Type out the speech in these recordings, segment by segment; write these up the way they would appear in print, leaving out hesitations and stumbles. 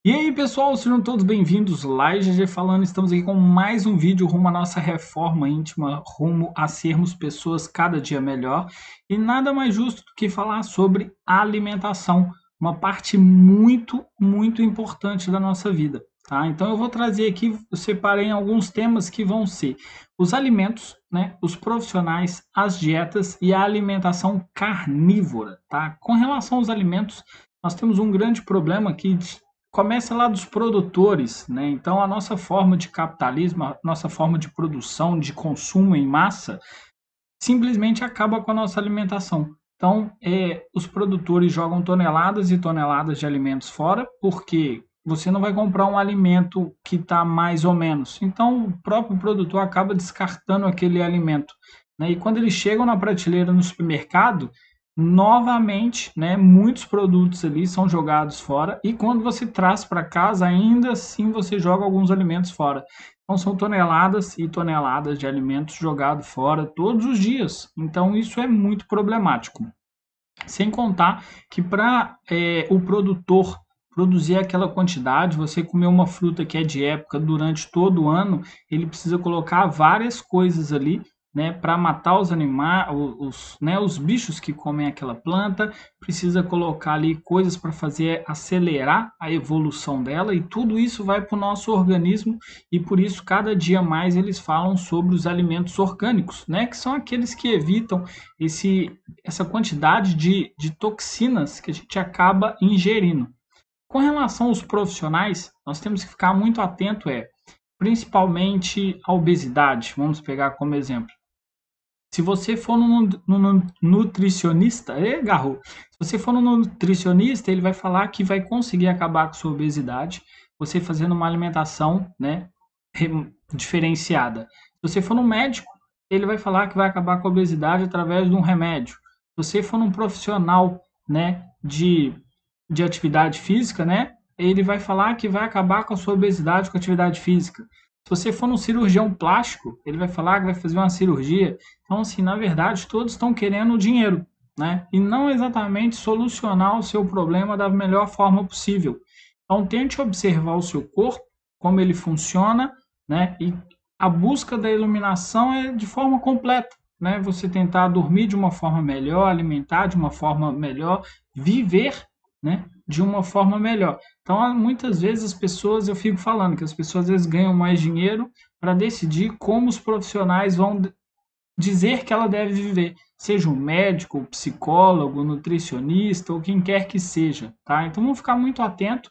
E aí, pessoal, sejam todos bem-vindos lá, e GG falando, estamos aqui com mais um vídeo rumo à nossa reforma íntima, rumo a sermos pessoas cada dia melhor. E nada mais justo do que falar sobre alimentação, uma parte muito importante da nossa vida, tá? Então eu vou trazer aqui, eu separei alguns temas que vão ser os alimentos, né, os profissionais, as dietas e a alimentação carnívora, tá? Com relação aos alimentos, nós temos um grande problema que começa lá dos produtores, né? Então a nossa forma de capitalismo, a nossa forma de produção, de consumo em massa, simplesmente acaba com a nossa alimentação. Então, os produtores jogam toneladas e toneladas de alimentos fora, porque você não vai comprar um alimento que está mais ou menos. Então, o próprio produtor acaba descartando aquele alimento, né? E quando eles chegam na prateleira no supermercado, novamente, né, muitos produtos ali são jogados fora. E quando você traz para casa, ainda assim você joga alguns alimentos fora. Então são toneladas e toneladas de alimentos jogados fora todos os dias. Então isso é muito problemático. Sem contar que para o produtor produzir aquela quantidade, você comer uma fruta que é de época durante todo o ano, ele precisa colocar várias coisas ali, né, para matar os animais, né, os bichos que comem aquela planta, precisa colocar ali coisas para fazer acelerar a evolução dela, e tudo isso vai para o nosso organismo, e por isso cada dia mais eles falam sobre os alimentos orgânicos, né, que são aqueles que evitam essa quantidade de toxinas que a gente acaba ingerindo. Com relação aos profissionais, nós temos que ficar muito atento, principalmente a obesidade. Vamos pegar como exemplo. Se você for no nutricionista, garro, se você for no nutricionista, ele vai falar que vai conseguir acabar com sua obesidade, você fazendo uma alimentação, né, diferenciada. Se você for no médico, ele vai falar que vai acabar com a obesidade através de um remédio. Se você for num profissional, né, de atividade física, né, ele vai falar que vai acabar com a sua obesidade com a atividade física. Se você for num cirurgião plástico, ele vai falar que vai fazer uma cirurgia. Então, assim, na verdade, todos estão querendo dinheiro, né? E não exatamente solucionar o seu problema da melhor forma possível. Então, tente observar o seu corpo, como ele funciona, né? E a busca da iluminação é de forma completa, né? Você tentar dormir de uma forma melhor, alimentar de uma forma melhor, viver, né, de uma forma melhor. Então, muitas vezes as pessoas, eu fico falando que as pessoas às vezes ganham mais dinheiro para decidir como os profissionais vão dizer que ela deve viver, seja um médico, um psicólogo, nutricionista ou quem quer que seja, tá? Então, vamos ficar muito atento,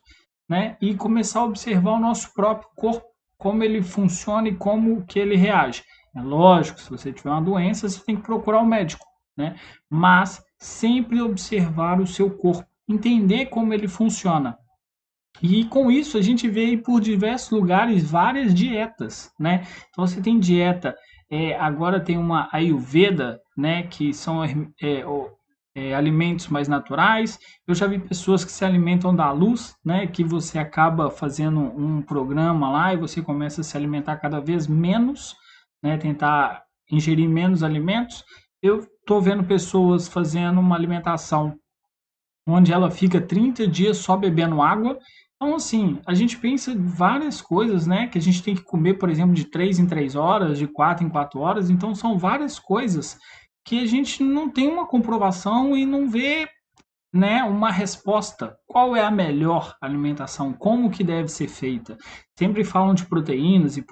né, e começar a observar o nosso próprio corpo, como ele funciona e como que ele reage. É lógico, se você tiver uma doença, você tem que procurar um médico, né? Mas sempre observar o seu corpo, entender como ele funciona. E com isso a gente vê por diversos lugares várias dietas, né? Então você tem dieta, agora tem uma Ayurveda, né? Que são alimentos mais naturais. Eu já vi pessoas que se alimentam da luz, né? Que você acaba fazendo um programa lá e você começa a se alimentar cada vez menos, né? Tentar ingerir menos alimentos. Eu estou vendo pessoas fazendo uma alimentação onde ela fica 30 dias só bebendo água. Então, assim, a gente pensa em várias coisas, né? Que a gente tem que comer, por exemplo, de 3 em 3 horas, de 4 em 4 horas. Então, são várias coisas que a gente não tem uma comprovação e não vê, né, uma resposta. Qual é a melhor alimentação? Como que deve ser feita? Sempre falam de proteínas e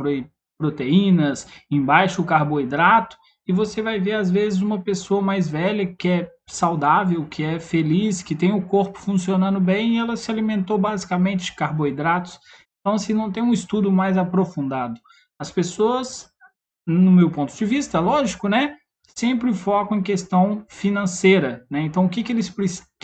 proteínas, em baixo carboidrato, e você vai ver às vezes uma pessoa mais velha que é saudável, que é feliz, que tem o corpo funcionando bem e ela se alimentou basicamente de carboidratos. Então, assim, não tem um estudo mais aprofundado. As pessoas, no meu ponto de vista, lógico, né? Sempre focam em questão financeira, né? Então, que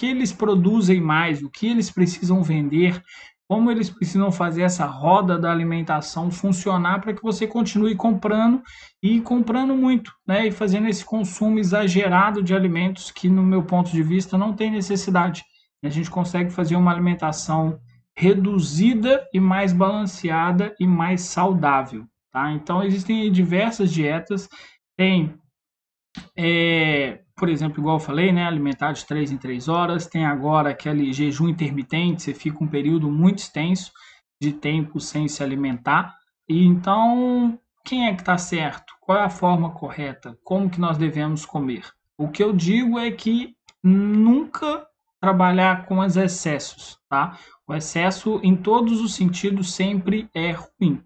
eles produzem mais, o que eles precisam vender, como eles precisam fazer essa roda da alimentação funcionar para que você continue comprando e comprando muito, né? E fazendo esse consumo exagerado de alimentos que, no meu ponto de vista, não tem necessidade. A gente consegue fazer uma alimentação reduzida e mais balanceada e mais saudável, tá? Então, existem diversas dietas, tem por exemplo, igual eu falei, né, alimentar de 3 em 3 horas, tem agora aquele jejum intermitente, você fica um período muito extenso de tempo sem se alimentar, e então quem é que está certo? Qual é a forma correta? Como que nós devemos comer? O que eu digo é que nunca trabalhar com os excessos, tá? O excesso em todos os sentidos sempre é ruim.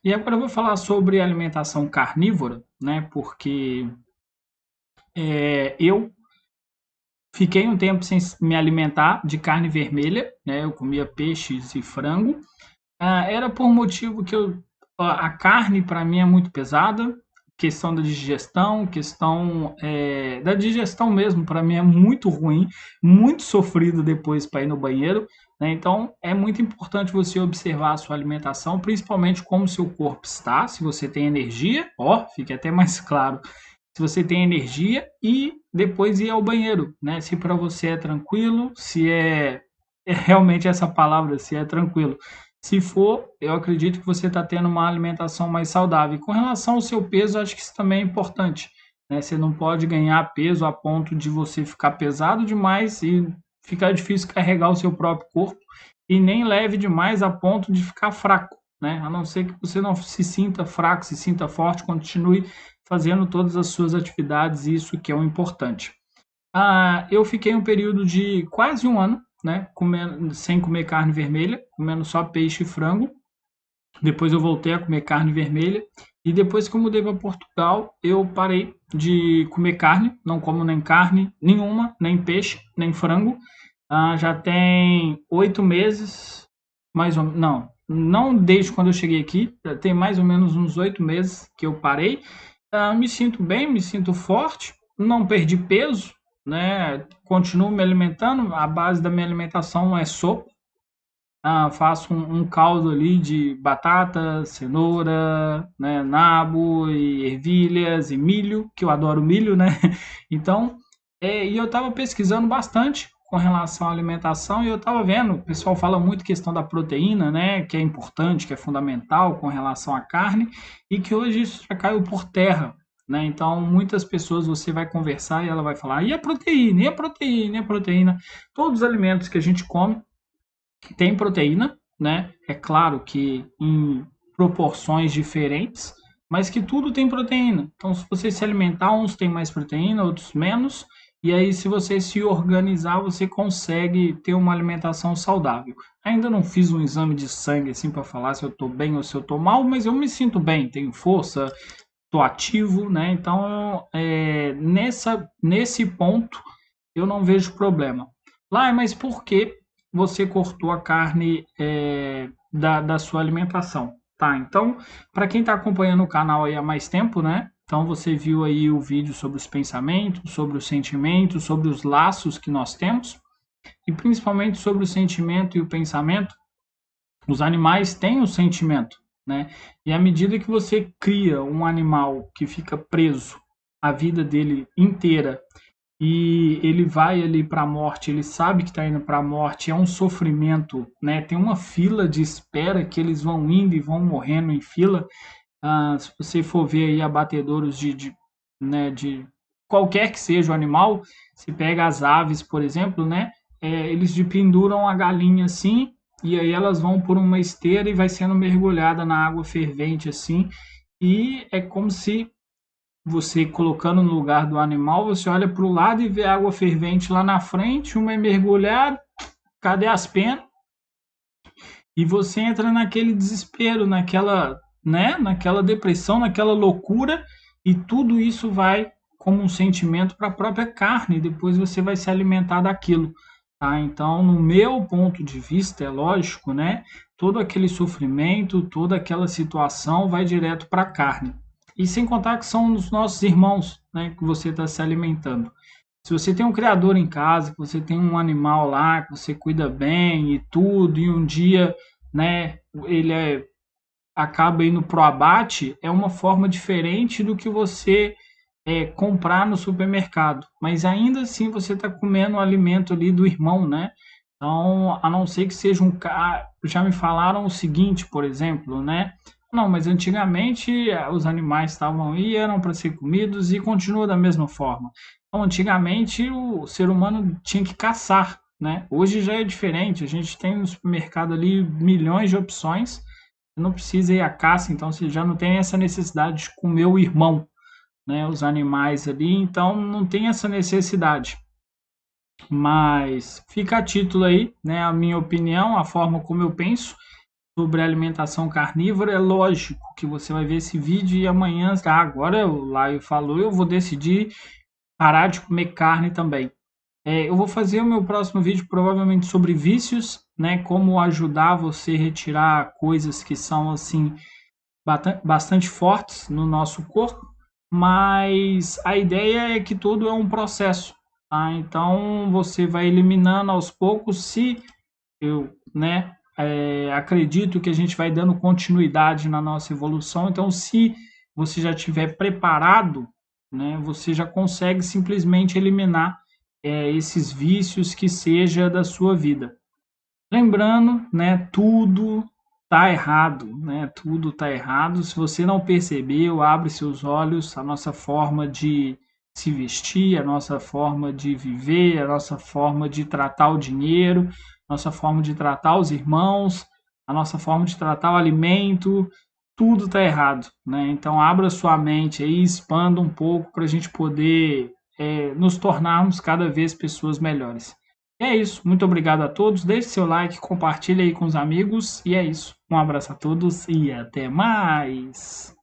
E agora eu vou falar sobre alimentação carnívora, né? Porque eu fiquei um tempo sem me alimentar de carne vermelha, né? Eu comia peixes e frango. Era por motivo que a carne para mim é muito pesada, questão da digestão, questão da digestão mesmo, para mim é muito ruim, muito sofrido depois para ir no banheiro, né? Então é muito importante você observar a sua alimentação, principalmente como o seu corpo está, se você tem energia, fique até mais claro, se você tem energia e depois ir ao banheiro, né? Se para você é tranquilo, se é realmente essa palavra, se é tranquilo. Se for, eu acredito que você está tendo uma alimentação mais saudável. E com relação ao seu peso, acho que isso também é importante, né? Você não pode ganhar peso a ponto de você ficar pesado demais e ficar difícil carregar o seu próprio corpo, e nem leve demais a ponto de ficar fraco, né? A não ser que você não se sinta fraco, se sinta forte, continue fazendo todas as suas atividades, isso que é o importante. Eu fiquei um período de quase um ano, né, sem comer carne vermelha, comendo só peixe e frango. Depois eu voltei a comer carne vermelha. E depois que eu mudei para Portugal, eu parei de comer carne. Não como nem carne nenhuma, nem peixe, nem frango. Já tem 8 meses, mais ou menos. Não desde quando eu cheguei aqui. Já tem mais ou menos uns 8 meses que eu parei. Me sinto bem, me sinto forte. Não perdi peso, né? Continuo me alimentando. A base da minha alimentação é sopa. Faço um caldo ali de batata, cenoura, né, nabo e ervilhas e milho, que eu adoro milho, né? Então, e eu estava pesquisando bastante com relação à alimentação e eu estava vendo, o pessoal fala muito questão da proteína, né, que é importante, que é fundamental com relação à carne, e que hoje isso já caiu por terra, né? Então, muitas pessoas você vai conversar e ela vai falar, e a proteína, e a proteína, e a proteína? Todos os alimentos que a gente come tem proteína, né? É claro que em proporções diferentes, mas que tudo tem proteína. Então, se você se alimentar, uns têm mais proteína, outros menos. E aí, se você se organizar, você consegue ter uma alimentação saudável. Ainda não fiz um exame de sangue assim para falar se eu estou bem ou se eu estou mal, mas eu me sinto bem, tenho força, estou ativo, né? Então, nesse ponto, eu não vejo problema. Mas por que você cortou a carne da sua alimentação? Tá, então, para quem está acompanhando o canal aí há mais tempo, né? Então você viu aí o vídeo sobre os pensamentos, sobre os sentimentos, sobre os laços que nós temos, e principalmente sobre o sentimento e o pensamento. Os animais têm o sentimento, né? E à medida que você cria um animal que fica preso a vida dele inteira e ele vai ali para a morte, ele sabe que está indo para a morte, é um sofrimento, né? Tem uma fila de espera que eles vão indo e vão morrendo em fila. Se você for ver aí abatedouros né, de qualquer que seja o animal, se pega as aves, por exemplo, né? Eles penduram a galinha assim, e aí elas vão por uma esteira e vai sendo mergulhada na água fervente assim, e é como se você colocando no lugar do animal, você olha para o lado e vê água fervente lá na frente, uma é mergulhada, cadê as penas? E você entra naquele desespero, naquela depressão, naquela loucura, e tudo isso vai como um sentimento para a própria carne, e depois você vai se alimentar daquilo. Tá? Então, no meu ponto de vista, é lógico, né? Todo aquele sofrimento, toda aquela situação vai direto para a carne. E sem contar que são os nossos irmãos, né, que você está se alimentando. Se você tem um criador em casa, que você tem um animal lá, que você cuida bem e tudo, e um dia, né, ele acaba indo pro abate, é uma forma diferente do que você comprar no supermercado. Mas ainda assim você está comendo o alimento ali do irmão, né? Então, a não ser que seja já me falaram o seguinte, por exemplo, né? Não, mas antigamente os animais estavam aí, eram para ser comidos e continua da mesma forma. Então, antigamente o ser humano tinha que caçar, né? Hoje já é diferente, a gente tem no supermercado ali milhões de opções, você não precisa ir à caça, então você já não tem essa necessidade de comer o irmão, né? Os animais ali, então não tem essa necessidade. Mas fica a título aí, né? A minha opinião, a forma como eu penso sobre a alimentação carnívora. É lógico que você vai ver esse vídeo e amanhã, agora o Laio falou, eu vou decidir parar de comer carne também. Eu vou fazer o meu próximo vídeo provavelmente sobre vícios, né? Como ajudar você a retirar coisas que são assim bastante fortes no nosso corpo, mas a ideia é que tudo é um processo, tá? Então você vai eliminando aos poucos, se eu, né, acredito que a gente vai dando continuidade na nossa evolução. Então, se você já estiver preparado, né, você já consegue simplesmente eliminar esses vícios que seja da sua vida. Lembrando, né, tudo tá errado, né? Tudo tá errado. Se você não percebeu, abre seus olhos. A nossa forma de se vestir, a nossa forma de viver, a nossa forma de tratar o dinheiro, a nossa forma de tratar os irmãos, a nossa forma de tratar o alimento, tudo tá errado, né? Então abra sua mente aí, expanda um pouco para a gente poder nos tornarmos cada vez pessoas melhores. É isso. Muito obrigado a todos. Deixe seu like, compartilhe aí com os amigos. E é isso. Um abraço a todos e até mais.